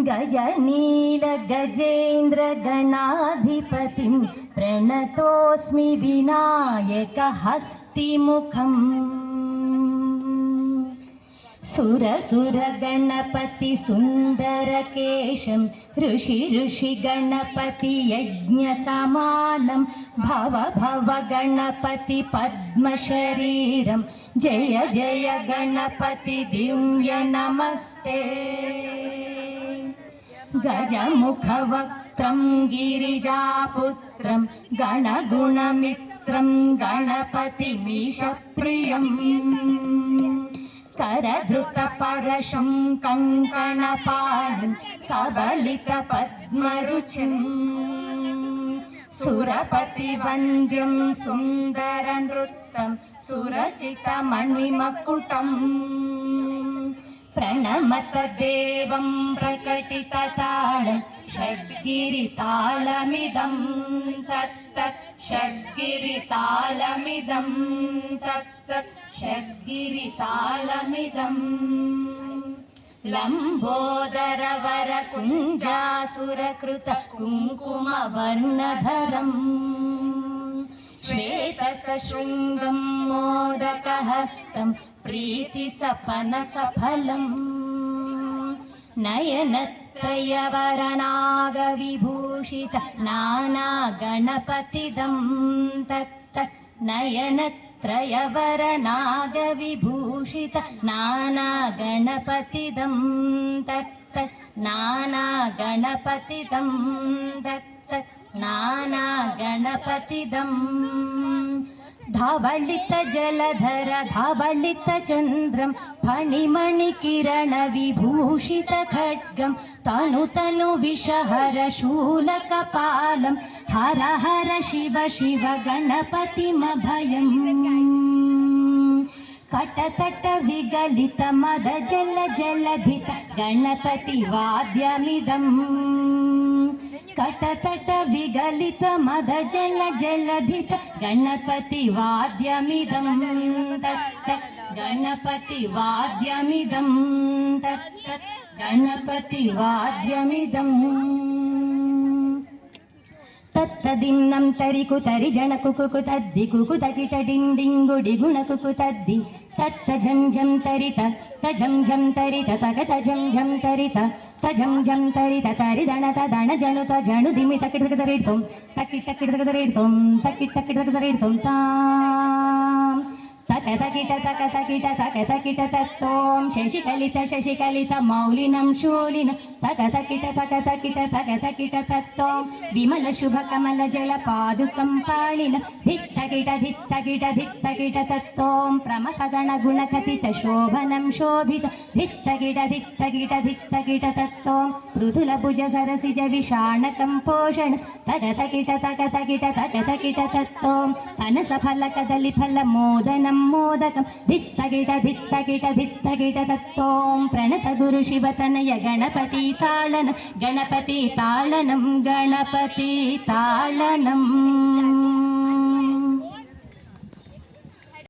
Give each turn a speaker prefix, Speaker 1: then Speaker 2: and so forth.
Speaker 1: गजनील गजेन्द्र गणाधिपतिं प्रणतोऽस्मि विनायक हस्तिमुखम् सुरसुर गणपति सुन्दरकेशं ऋषि गणपति यज्ञसमानं भव भव गणपति पद्मशरीरं जय जय गणपति दिव्य नमस्ते गजमुखवक्त्रं गिरिजापुत्रं गणगुणमित्रं गणपतिमीशप्रियम् करधृतपरशं कङ्कणपाणिं सबलितपद्मरुचिं सुरपतिवन्द्यं सुन्दरनृत्तं सुरचितमणिमकुटम् प्रणमत देवं प्रकटिततालं षड्गिरितालमिदं तत्तत् षड्गिरितालमिदं तत्तत् षड्गिरितालमिदम् लम्बोदरवरकुञ्जासुरकृत कुङ्कुमवर्णधरम् श्वेतसशृङ्गं मोदकहस्तं प्रीतिसपनसफलम् नयनत्रयवरनागविभूषित नानागणपतिदं तत्तत् नयनत्रयवरनागविभूषित नानागणपतिदं तत्तत् नानागणपतिदं तत्तत् नानागणपतिदम् धावलित जलधर धावलित चन्द्रं फणिमणिकिरण विभूषित खड्गं तनु तनु विषहर शूलकपालं हर हर शिव शिव गणपतिमभयम् कटतट विगलित मद जल जलधित गणपति वाद्यमिदम् कटतट विगलित मद जल जलधित गणपति वाद्यमिदं तत्तत् गणपति वाद्यमिदं तत्तत् गणपति वाद्यमिदम् तत्तदिन्नं तरिकु तरि जनकुकु तद्दि कुकु तकिट डिण्डिङ्गु डिगुणकुकु तद्दि तत्त झं झं तरित तझं झं तरित तकत झं झं तरित तझं झं तरित तरि दणत दण जणुत जणु दिमि तकिट तकिट तरिड्तुं तकिट तकिट तकिट तरिड्तुं तकिट तकिट तकिट तरिड्तुं तां तकतकिट तकतकिट तकतकिट तत्तों शशिकलित मौलिनं शूलिनं तकतकिट तकतकिट तकतकिट तत्तों विमल शुभ कमल जल पादुकं पाणिनं धित्तकिट धित्तकिट धित्तकिट तत्तों प्रमथ गण गुणकथित शोभनं शोभित धित्तकिट धित्तकिट धित्तकिट तत्तों पृथुल भुज सरसिज विषाणकं पोषण तकतकिट तकतकिट तकतकिट तत्तों फनस फल कदलि फल मोदनं मोदकं धित्तकिट धित्तकिट धित्तकिट तत्तों प्रणत गुरु शिवतनय गणपति तालन गणपति तालनं गणपति तालनम्।